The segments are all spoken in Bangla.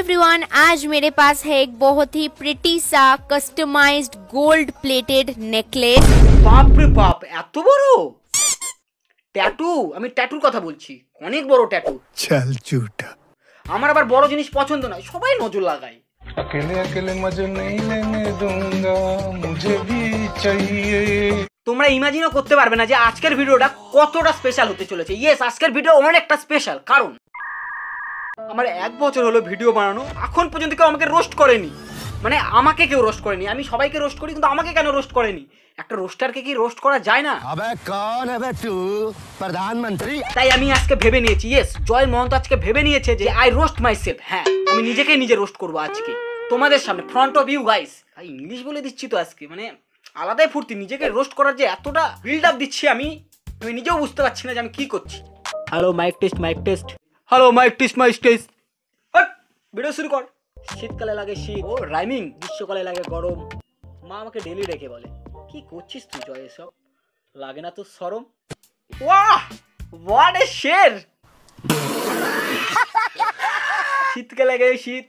एवरीवन, आज मेरे पास है एक बहुत ही प्रिटी सा कस्टमाइज्ड गोल्ड प्लेटेड नेकलेस। बाप रे बाप, এত বড় ট্যাটু! আমি ট্যাটুর কথা বলছি, অনেক বড় ট্যাটু। চল ঝুটা। আমার আবার বড় জিনিস পছন্দ নয়, সবাই নজর লাগায়। अकेले अकेले मजे नहीं लेने दूंगा, मुझे भी चाहिए। তোমরা ইমাজিনও করতে পারবে না যে আজকের ভিডিওটা কতটা স্পেশাল হতে চলেছে। ইয়েস, আজকের ভিডিও অনেকটা স্পেশাল, কারণ আমার 1 বছর হলো ভিডিও বানানো, এখন পর্যন্ত কেউ আমাকে রোস্ট করেনি। মানে আমাকে কেউ রোস্ট করেনি, আমি সবাইকে রোস্ট করি, কিন্তু আমাকে কেন রোস্ট করেনি? একটা রোস্টারকে কি রোস্ট করা যায় না? अबे कौन है बे तू? प्रधानमंत्री। তাই আমি আজকে ভেবে নিয়েছি, ইয়েস, জয় মহন্ত আজকে ভেবে নিয়েছে যে আই রোস্ট মাই সেলফ। হ্যাঁ, আমি নিজেকেই নিজে রোস্ট করবো আজকে তোমাদের সামনে, front of you guys. English বলে দিচ্ছি তো আজকে, মানে আলাদাই ফুর্তি। নিজেকে রোস্ট করার যে এতটা বিল্ড আপ দিচ্ছি আমি নিজেও বুঝতে পারছি না যে আমি কি করছি। Hello mic test, mic test. Hello mic test, mic test. Video শুরু কর। শীতকালে লাগে শীত, ও রাইমিং। গ্রীষ্মকালে লাগে গরম। মা আমাকে ডেলি ডেকে বলে, কি করছিস তুই জয়, এসব লাগে না তোর শরম? ওয়াহ, হোয়াট এ শের! শীতকালে লাগে শীত,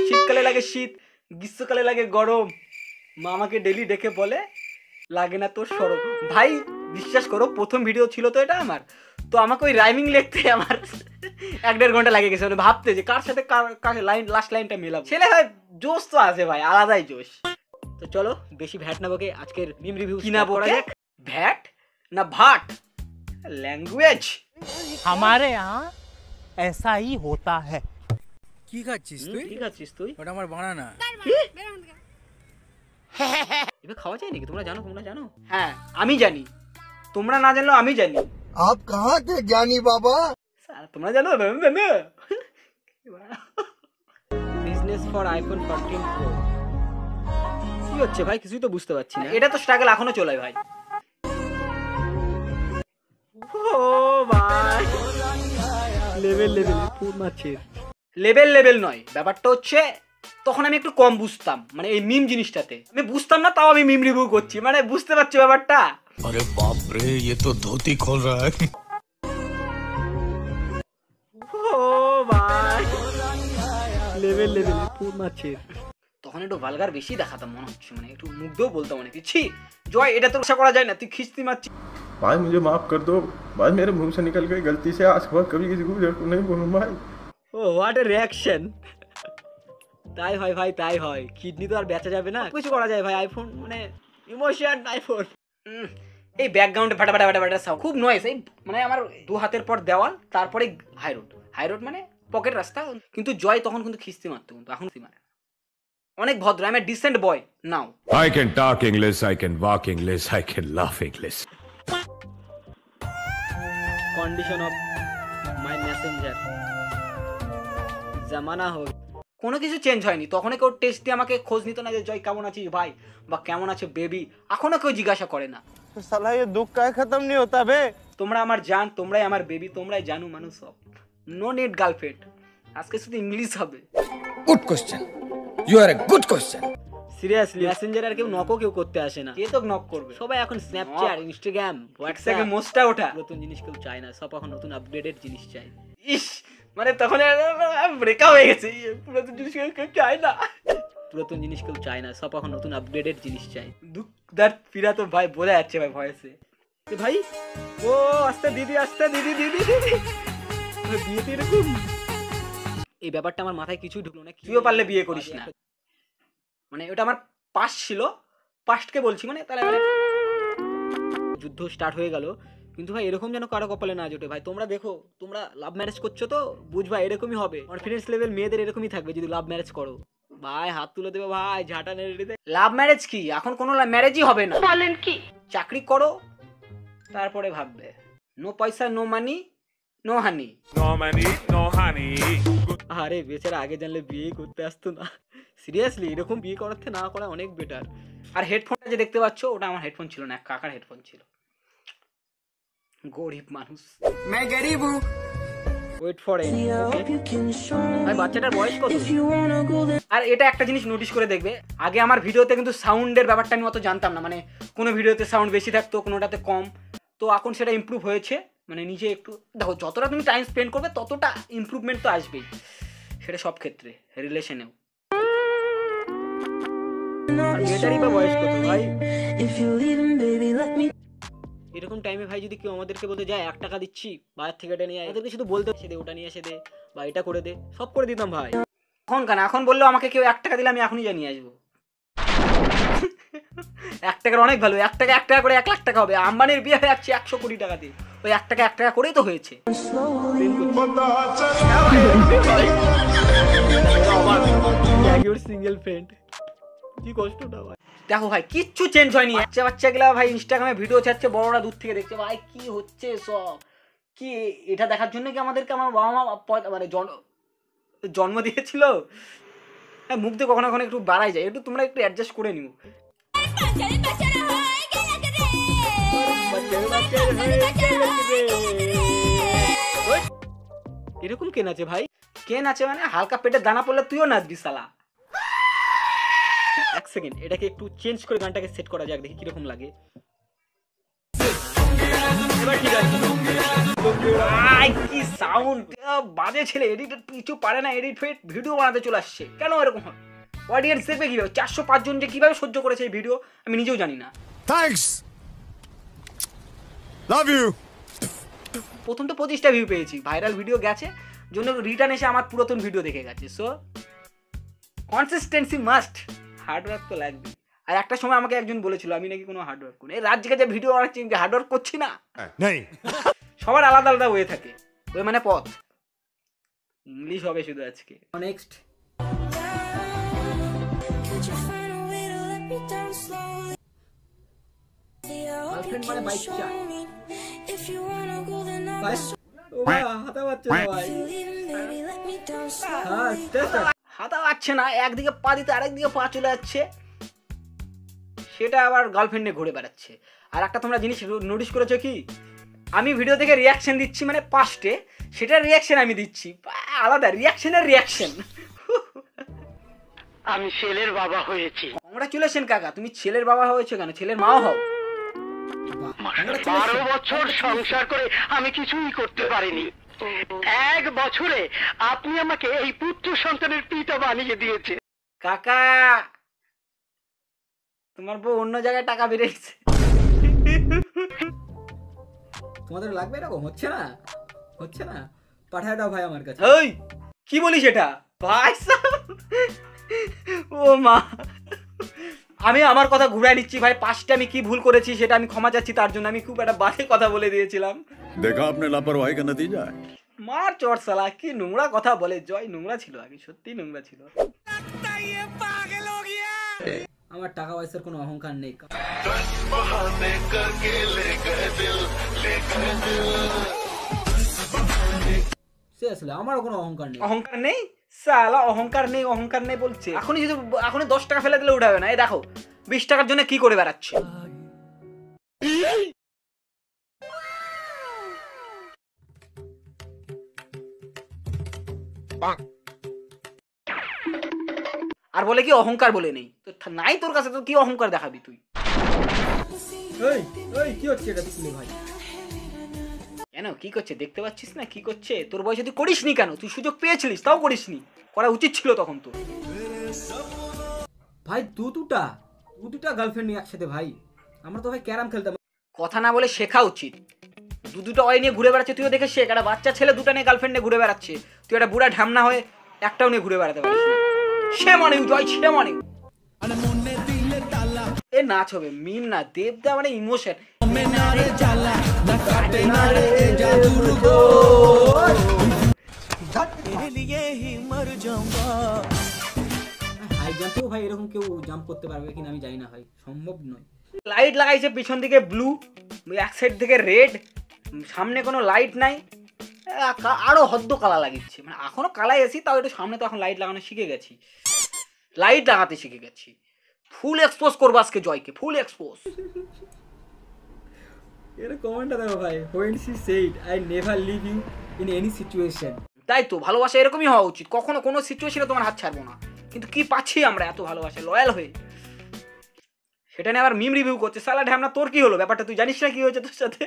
শীতকালে লাগে শীত, গ্রীষ্মকালে লাগে গরম। মা আমাকে ডেলি ডেকে বলে, লাগে না তোর শরম। ভাই বিশ্বাস করো, প্রথম ভিডিও ছিল তো এটা আমার, তো আমাকে ওই রাইমিং লিখতে আমার 1-1.5 ঘন্টা লাগে গেছে, মানে ভাবতে যে কার সাথে কার লাইন, লাস্ট লাইনটা মেলাবো। ছেলে ভাই জোশ তো আছে ভাই, আলাদাই জোশ। তো চলো বেশি ভ্যাট না বকে আজকের মিম রিভিউ কি না বলা যাক। ভ্যাট না ভাট, ল্যাঙ্গুয়েজ। हमारे यहाँ ऐसा ही होता है। কি খাচ্ছিস তুই? কি খাচ্ছিস তুই? ওটা আমার বানানা। এবার খাওয়া যায় নাকি? তোমরা জানো? তোমরা জানো? হ্যাঁ আমি জানি, তোমরা না জানলেও আমি জানি। आप कहाँ थे ज्ञानी बाबा? তোমরা জানো? Business for iPhone 14 pro. কি হচ্ছে ভাই, কিছুই তো বুঝতে পারছি না। এটা তো স্ট্রাগল এখনো চলে ভাই। ও ভাই, লেভেল লেভেল ফুল মাছের লেভেল লেভেল নয়, ব্যাপারটা হচ্ছে তখন আমি একটু কম বুঝতাম, মানে এই মিম জিনিসটাতে আমি বুঝতাম না, তাও আমি মিম রিভিউ করছি, মানে বুঝতে পারছি ব্যাপারটা। अरे बाप रे, ये तो धोती खोल रहा है। ও ভাই, লেভেল লেভেল ফুল মাছের। তখন একটু ভালগার বেশি দেখাতাম মনে হচ্ছে, মানে একটু মুগ্ধও বলতাম অনেক কিছু। জয়, এটা তো আশা করা যায় না, তুই খিস্তি মারছিস। भाई मुझे माफ कर दो भाई, मेरे मुंह से निकल गई गलती से, आज के बाद कभी किसी को नहीं बोलूं भाई। ও হোয়াট এ রিঅ্যাকশন! তাই হয় ভাই, তাই হয়। কিডনি তো আর বেচা যাবে না, কিছু করা যায় ভাই। আইফোন মানে ইমোশন, আইফোন। এই ব্যাকগ্রাউন্ডে ফাটা ফাটা ফাটা ফাটা সাউন্ড, খুব নয়েজ। এই মানে আমার 2 হাতের পর দেওয়াল, তারপরে হাই রোড। হাই রোড মানে পকেট রাস্তা। কিন্তু জয় তখন কিন্তু খিস্তি মারতো, কিন্তু এখন মারে। অনেক ভদ্র, I M A dissent boy now. I can talk English, I can walk English, I can laugh English. Condition of my Messenger জামানা হোক, কোনো কিছু চেঞ্জ হয়নি। তখন কেউ টেস্ট দিয়ে আমাকে খোঁজ নিত না যে জয় কেমন আছিস ভাই, বা কেমন আছে বেবি। এখনো কেউ জিজ্ঞাসা করে না। साला ये दुख का खत्म नहीं होता बे। তোমরা আমার জান, তোমরাই আমার বেবি, তোমরাই জানো মানুষ সব। No need girlfriend. আজকে শুধু ইংলিশ হবে। Good question, you are a good question. Seriously messenger আর কেউ নকও কেউ করতে আসে না। কে তো নক করবে? সবাই এখন স্ন্যাপচ্যাট, ইনস্টাগ্রাম, হোয়াটসঅ্যাপে মোস্টটা ওঠা। নতুন জিনিস কেউ চায় না, সব এখন নতুন আপডেটেড জিনিস চায়। ইস, মানে তখন ব্রেকআপ হয়ে গেছে। পুরাতন জিনিস কেউ চায় না, পুরাতন জিনিস কেউ চায় না, সব এখন নতুন আপডেটেড জিনিস চায়। দুঃখ দাঁত ফিরা তো ভাই বোঝা যাচ্ছে ভাই ভয়েসে। ভাই ও আস্তে দিদি, আস্তে দিদি, দিদি দিদি বিয়েতে এরকম। এই ব্যাপারটা আমার মাথায় কিছুই ঢুকলো না। তুইও পারলে বিয়ে করিস না, মানে ওটা আমার পাস্ট ছিল। পাস্টকে বলছি, মানে তাহলে মানে যুদ্ধ স্টার্ট হয়ে গেল। কিন্তু ভাই এরকম যেন কারো কপালে না জোটে ভাই। তোমরা দেখো, তোমরা লাভ ম্যারেজ করছো তো বুঝবা এরকমই হবে। কনফিডেন্স লেভেল মেয়েদের এরকমই থাকবে যদি লাভ ম্যারেজ করো। ভাই হাত তুলে দেবে ভাই, ঝাঁটা নেড়ে দিতে। লাভ ম্যারেজ কি, এখন কোনো ম্যারেজই হবে না। বলেন কি? চাকরি করো, তারপরে ভাববে। নো পয়সা, no money, no honey. No money, no honey. আরে বেচারা আগে জানলে বিয়ে করতে আসতো না। সিরিয়াসলি এরকম বিয়ে করার থেকে না করা অনেক বেটার। আর হেডফোনটা যে দেখতে পাচ্ছ, ওটা আমার হেডফোন ছিল না, এক কাকার হেডফোন ছিল। গরিব মানুষ। मैं गरीब हूँ। Wait for it. ভাই বাচ্চাটার বয়স কত? আর এটা একটা জিনিস নোটিস করে দেখবে, আগে আমার ভিডিওতে কিন্তু সাউন্ডের ব্যাপারটা আমি অত জানতাম না। মানে কোনো ভিডিওতে সাউন্ড বেশি থাকতো, কোনোটাতে কম। তো এখন সেটা ইমপ্রুভ হয়েছে। মানে নিজে একটু দেখো, যতটা তুমি টাইম স্পেন্ড করবে ততটা ইমপ্রুভমেন্ট তো আসবেই। সেটা সব ক্ষেত্রে, রিলেশনেও। মেয়েটারই বা বয়স কত ভাই? এরকম টাইমে ভাই যদি কেউ আমাদেরকে বলতে যায় 1 টাকা দিচ্ছি বাজার থেকে এটা নিয়ে, আমাদেরকে শুধু বলতে এসে দে, ওটা নিয়ে এসে দে, বা এটা করে দে, সব করে দিতাম ভাই। এখন কেন, এখন বললেও আমাকে কেউ 1 টাকা দিলে আমি এখনই জানিয়ে আসবো। 1 টাকার অনেক ভালো, 1 টাকা 1 টাকা করে 1 লাখ টাকা হবে। আম্বানির বিয়ে হয়ে যাচ্ছে 100 কোটি টাকা দিয়ে, ওই 1 টাকা 1 টাকা করেই তো হয়েছে। সিঙ্গেল ফ্রেন্ড, কি কষ্টটা ভাই। দেখো ভাই কিচ্ছু চেঞ্জ হয়নি, বাচ্চাগুলা ভাই ইনস্টাগ্রামে ভিডিও ছাড়ছে, বড়রা দূর থেকে দেখছে। ভাই কি হচ্ছে সব, কি এটা দেখার জন্য কি আমাদেরকে আমার বাবা মা মানে জন্ম দিয়েছিল? হ্যাঁ, মুখ দিয়ে কখনো কখনো একটু বাড়াই যায়, একটু তোমরা একটু অ্যাডজাস্ট করে নিও। এরকম কে নাচে ভাই? কে নাচে মানে? হালকা পেটের দানা পড়লে তুইও নাচবি শালা। 1 সেকেন্ড, এটাকে একটু চেঞ্জ করে গানটাকে সেট করা যাক, দেখি কিরকম লাগে। এবার ঠিক আছে। কি সাউন্ড বাজে ছেলে, এডিটর কিছু পারে না, এডিট ফেট ভিডিও বানাতে চলে আসছে। কেন এরকম হয়? অডিয়েন্স দেখবে কিভাবে? 405 জন যে কিভাবে সহ্য করেছে এই ভিডিও আমি নিজেও জানি না। Thanks love you. প্রথম তো 25টা ভিউ পেয়েছি, ভাইরাল ভিডিও গেছে জন্য রিটার্ন এসে আমার পুরাতন ভিডিও দেখে গেছে। সো কনসিস্টেন্সি মাস্ট, হার্ডওয়ার্ক তো লাগবে। আর একটা সময় আমাকে একজন বলেছিল আমি নাকি কোনো হার্ডওয়ার্ক করি। এই রাত জেগে যে ভিডিও বানাচ্ছি, হার্ডওয়ার্ক করছি না? नहीं সবার আলাদা আলাদা ওয়ে থাকে, ওই মানে পথ। ইংলিশ হবে শুধু আজকে। নেক্সট, গার্লফ্রেন্ড মানে বাইক চাই। হাতা পাচ্ছে না, একদিকে পা দিতে আরেকদিকে পা চলে যাচ্ছে, সেটা আবার গার্লফ্রেন্ড নিয়ে ঘুরে বেড়াচ্ছে। আর একটা তোমরা জিনিস নোটিস করেছো কি, আমি ভিডিও থেকে রিয়াকশন দিচ্ছি মানে পাস্টে, সেটার রিয়াকশন আমি দিচ্ছি আলাদা, রিয়াকশনের রিয়াকশন। আমি ছেলের বাবা হয়েছি। কংগ্রাচুলেশন কাকা, তুমি ছেলের বাবা হয়েছো কেন? ছেলের মাও হও। 12 বছর সংসার করে আমি কিছুই করতে পারিনি। 1 বছরে আপনি আমাকে এই পুত্র সন্তানের পিতা বানিয়ে দিয়েছে। কাকা তোমার বউ অন্য জায়গায় টাকা বেরিয়েছে। তোমাদের লাগবে এরকম? হচ্ছে না, হচ্ছে না, পাঠায় দাও ভাই আমার কাছে। ওই কি বলিস এটা ভাই? ও মা, আমি আমার কথা ঘুরাই নিচ্ছি ভাই। পাঁচটা আমি কি ভুল করেছি সেটা আমি ক্ষমা চাচ্ছি, তার জন্য আমি খুব একটা বাজে কথা বলে দিয়েছিলাম। देखा आपने लापरवाही का नतीजा है। মার চট শালা, কি নোংরা কথা বলে। জয় নোংরা ছিল, আগে সত্যি নোংরা ছিল। আমার টাকা পয়সার কোনো অহংকার নেই। আমারও কোনো অহংকার নেই। অহংকার নেই শালা, অহংকার নেই, অহংকার নেই বলছে। এখনই যদি এখনই 10 টাকা ফেলে দিলে উঠাবে না। এই দেখো 20 টাকার জন্য কি করে বেড়াচ্ছে। আর বলে কি অহংকার বলে নেই তো নাই তোর কাছে, তো কি অহংকার দেখাবি তুই? এই এই কি হচ্ছে এটা তুই ভাই? কেন কি করছে দেখতে পাচ্ছিস না কি করছে? তোর বয়সে তুই করিসনি কেন? তুই সুযোগ পেয়েছিলিস তাও করিসনি, করা উচিত ছিল তখন তোর। ভাই দুটা গার্লফ্রেন্ড নিয়ে একসাথে ভাই, আমরা তো ভাই ক্যারাম খেলতাম। কথা না বলে শেখা উচিত। দুটো অয় নিয়ে ঘুরে বেড়াচ্ছে, তুইও দেখে শেখ। একটা বাচ্চা ছেলে 2টা নিয়ে গার্লফ্রেন্ড নিয়ে ঘুরে বেড়াচ্ছে, তুই একটা বুড়া ঢামনা হয়ে একটাও নিয়ে ঘুরে বেড়াতে পারিস না। সে মানে জয়, সে মানে এ নাচ হবে মিম না, দেবদা মানে ইমোশন। হাই জাম্পেও ভাই এরকম কেউ জাম্প করতে পারবে কিনা আমি জানি না ভাই, সম্ভব নয়। লাইট লাগাইছে পিছন দিকে ব্লু, এক সাইড থেকে রেড, সামনে কোনো লাইট নাই, আরো হদ্দ কালা লাগিচ্ছে। মানে এখনো কালাই আছি, তাও একটু সামনে তো এখন লাইট লাগানো শিখে গেছি, লাইট লাগাতে শিখে গেছি। ফুল এক্সপোজ করবো আজকে জয়কে, ফুল এক্সপোজ। এর কমেন্টটা দেখো ভাই, when she said I never leave you in any situation। তাই তো ভালোবাসা এরকমই হওয়া উচিত, কখনো কোনো সিচুয়েশনে তোমার হাত ছাড়বো না। কিন্তু কি পাচ্ছি আমরা এত ভালোবাসা, লয়াল হয়ে? সেটা নিয়ে আবার মিম রিভিউ করছে সালা ঢ্যামনা। তোর কি হলো ব্যাপারটা? তুই জানিস না কি হয়েছে তোর সাথে?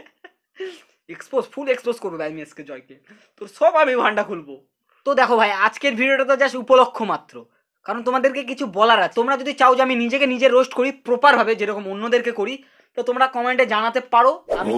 এক্সপোজ, ফুল এক্সপোজ করবো ভাই আমি আজকে জয়কে, তোর সব আমি ভান্ডা খুলবো। তো দেখো ভাই, আজকের ভিডিওটা তো জাস্ট উপলক্ষ মাত্র, কারণ তোমাদেরকে কিছু বলার আছে। তোমরা যদি চাও যে আমি নিজেকে নিজে রোস্ট করি প্রপার ভাবে যেরকম অন্যদেরকে করি, তো তোমরা কমেন্টে জানাতে পারো। আমি